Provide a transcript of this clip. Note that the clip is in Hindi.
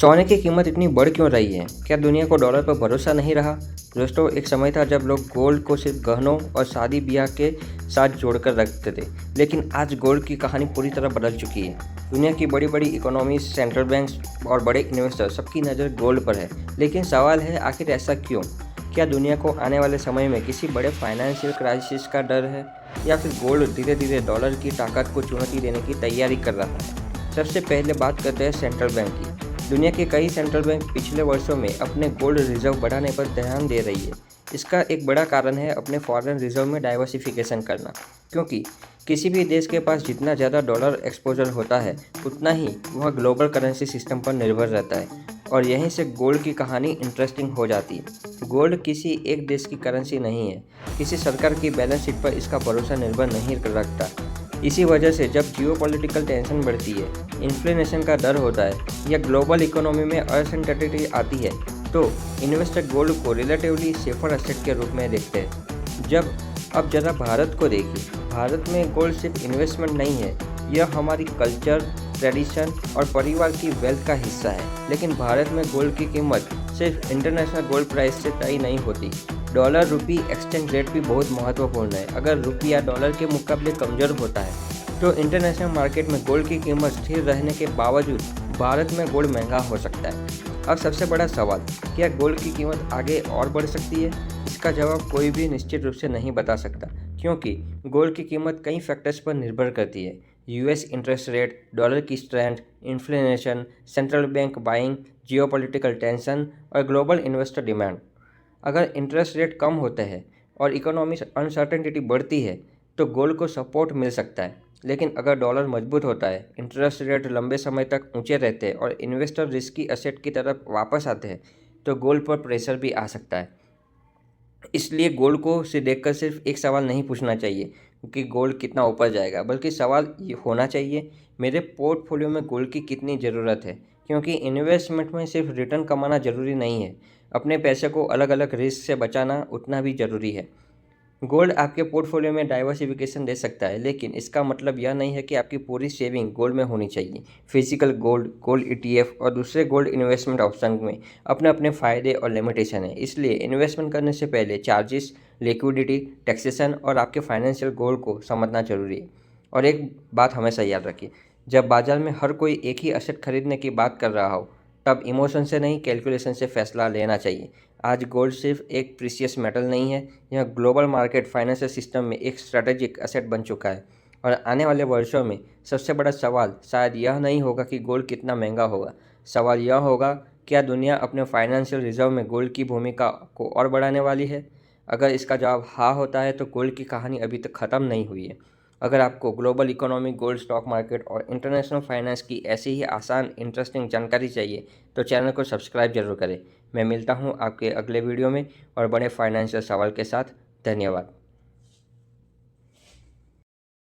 सोने की कीमत इतनी बढ़ क्यों रही है? क्या दुनिया को डॉलर पर भरोसा नहीं रहा? दोस्तों, एक समय था जब लोग गोल्ड को सिर्फ गहनों और शादी ब्याह के साथ जोड़कर रखते थे, लेकिन आज गोल्ड की कहानी पूरी तरह बदल चुकी है। दुनिया की बड़ी बड़ी इकोनॉमीज, सेंट्रल बैंक्स और बड़े इन्वेस्टर सबकी नज़र गोल्ड पर है, लेकिन सवाल है आखिर ऐसा क्यों? क्या दुनिया को आने वाले समय में किसी बड़े फाइनेंशियल क्राइसिस का डर है, या फिर गोल्ड धीरे धीरे डॉलर की ताकत को चुनौती देने की तैयारी कर रहा है? सबसे पहले बात करते हैं सेंट्रल बैंक की। दुनिया के कई सेंट्रल बैंक पिछले वर्षों में अपने गोल्ड रिजर्व बढ़ाने पर ध्यान दे रही है। इसका एक बड़ा कारण है अपने फॉरेन रिजर्व में डाइवर्सिफिकेशन करना, क्योंकि किसी भी देश के पास जितना ज़्यादा डॉलर एक्सपोजर होता है, उतना ही वह ग्लोबल करेंसी सिस्टम पर निर्भर रहता है। और यहीं से गोल्ड की कहानी इंटरेस्टिंग हो जाती है। गोल्ड किसी एक देश की करेंसी नहीं है, किसी सरकार की बैलेंस शीट पर इसका भरोसा निर्भर नहीं रखता। इसी वजह से जब जियोपॉलिटिकल टेंशन बढ़ती है, इन्फ्लेशन का डर होता है या ग्लोबल इकोनॉमी में अनसर्टेनिटी आती है, तो इन्वेस्टर गोल्ड को रिलेटिवली सेफर एसेट के रूप में देखते हैं। अब जरा भारत को देखिए। भारत में गोल्ड सिर्फ इन्वेस्टमेंट नहीं है, यह हमारी कल्चर, ट्रेडिशन और परिवार की वेल्थ का हिस्सा है। लेकिन भारत में गोल्ड की कीमत सिर्फ इंटरनेशनल गोल्ड प्राइस से तय नहीं होती। डॉलर रुपी एक्सचेंज रेट भी बहुत महत्वपूर्ण है। अगर रुपया डॉलर के मुकाबले कमज़ोर होता है, तो इंटरनेशनल मार्केट में गोल्ड की कीमत स्थिर रहने के बावजूद भारत में गोल्ड महंगा हो सकता है। अब सबसे बड़ा सवाल, क्या गोल्ड की कीमत आगे और बढ़ सकती है? इसका जवाब कोई भी निश्चित रूप से नहीं बता सकता, क्योंकि गोल्ड की कीमत कई फैक्टर्स पर निर्भर करती है। यूएस इंटरेस्ट रेट, डॉलर की strength, inflation, central bank buying, geopolitical tension और ग्लोबल इन्वेस्टर डिमांड। अगर इंटरेस्ट रेट कम होते हैं और इकोनॉमी अनसर्टेनिटी बढ़ती है, तो गोल्ड को सपोर्ट मिल सकता है। लेकिन अगर डॉलर मजबूत होता है, इंटरेस्ट रेट लंबे समय तक ऊंचे रहते हैं और इन्वेस्टर रिस्की एसेट की तरफ वापस आते हैं, तो गोल्ड पर प्रेशर भी आ सकता है। इसलिए गोल्ड को से देखकर सिर्फ एक सवाल नहीं पूछना चाहिए कि गोल्ड कितना ऊपर जाएगा, बल्कि सवाल ये होना चाहिए, मेरे पोर्टफोलियो में गोल्ड की कितनी ज़रूरत है। क्योंकि इन्वेस्टमेंट में सिर्फ रिटर्न कमाना ज़रूरी नहीं है, अपने पैसे को अलग अलग रिस्क से बचाना उतना भी ज़रूरी है। गोल्ड आपके पोर्टफोलियो में डाइवर्सिफिकेशन दे सकता है, लेकिन इसका मतलब यह नहीं है कि आपकी पूरी सेविंग गोल्ड में होनी चाहिए। फिजिकल गोल्ड, गोल्ड ईटीएफ और दूसरे गोल्ड इन्वेस्टमेंट ऑप्शन में अपने अपने फ़ायदे और लिमिटेशन है। इसलिए इन्वेस्टमेंट करने से पहले चार्जेस, लिक्विडिटी, टैक्सेशन और आपके फाइनेंशियल गोल को समझना जरूरी है। और एक बात हमेशा याद रखिए, जब बाजार में हर कोई एक ही एसेट खरीदने की बात कर रहा हो, तब इमोशन से नहीं, कैलकुलेशन से फैसला लेना चाहिए। आज गोल्ड सिर्फ एक प्रीशियस मेटल नहीं है, यह ग्लोबल मार्केट फाइनेंशियल सिस्टम में एक स्ट्रैटेजिक एसेट बन चुका है। और आने वाले वर्षों में सबसे बड़ा सवाल शायद यह नहीं होगा कि गोल्ड कितना महंगा होगा। सवाल यह होगा, क्या दुनिया अपने फाइनेंशियल रिजर्व में गोल्ड की भूमिका को और बढ़ाने वाली है? अगर इसका जवाब हाँ होता है, तो गोल्ड की कहानी अभी तक ख़त्म नहीं हुई है। अगर आपको global economy, gold, stock market और इंटरनेशनल फाइनेंस की ऐसी ही आसान इंटरेस्टिंग जानकारी चाहिए, तो चैनल को सब्सक्राइब जरूर करें। मैं मिलता हूँ आपके अगले वीडियो में और बड़े फाइनेंशियल सवाल के साथ। धन्यवाद।